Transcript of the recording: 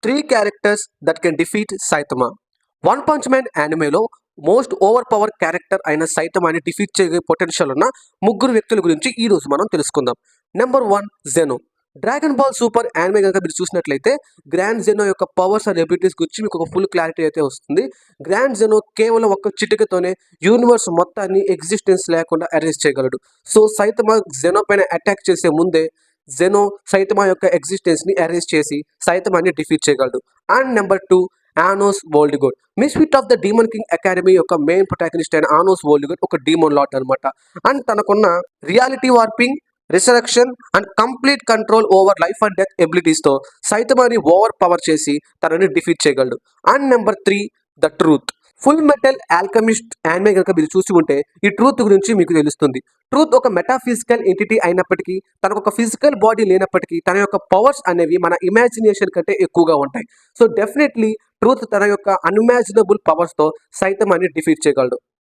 3 characters that can defeat Saitama. One punch man యానిమేలో most over power character అయిన సైతమాని defeat చేయగల potential ఉన్న ముగ్గురు వ్యక్తుల గురించి ఈ రోజు మనం తెలుసుకుందాం. Number 1 xeno. Dragon ball super anime కనుక మీరు చూసినట్లయితే గ్రాండ్ జెనో యొక్క పవర్స్ అండ్ ఎబిలిటీస్ గురించి మీకు ఒక ఫుల్ క్లారిటీ అయితే వస్తుంది. గ్రాండ్ జెనో కేవలం ఒక చిటికతోనే యూనివర్స్ మొత్తాన్ని ఎగ్జిస్టెన్స్ లేకుండా అరెస్ట్ చేయగలడు. సో సైతమా జెనో పైన అటాక్ చేసే ముందే జెనో సైతమా యొక్క ఎగ్జిస్టెన్స్ ని అరెస్ట్ చేసి సైతమాని డిఫీట్ చేయగలడు. And number 2 Anos Voldigoad. Misfit of the demon king academy యొక్క మెయిన్ ప్రొటాగనిస్ట్ అయిన ఆనోస్ వోల్డ్గోడ్ ఒక డీమన్ లార్డ్ అనమాట. అండ్ తనకున్న reality warping, resurrection and complete control over life and death ఎబిలిటీస్తో సైతమాని ఓవర్ పవర్ చేసి తనని డిఫీట్ చేయగలడు. And number 3 the truth. Full metal Alchemist anime కనుక మీరు చూసి ఉంటే ఈ ట్రూత్ గురించి మీకు తెలుస్తుంది. ట్రూత్ ఒక మెటాఫిజికల్ ఎంటిటీ అయినప్పటికీ, తనకు ఒక ఫిజికల్ బాడీ లేనప్పటికీ తన యొక్క పవర్స్ అనేవి మన ఇమాజినేషన్ కంటే ఎక్కువగా ఉంటాయి. సో డెఫినెట్లీ ట్రూత్ తన యొక్క అన్ఇమాజినబుల్ పవర్స్తో సైతమాని డిఫీట్ చేయగలడు.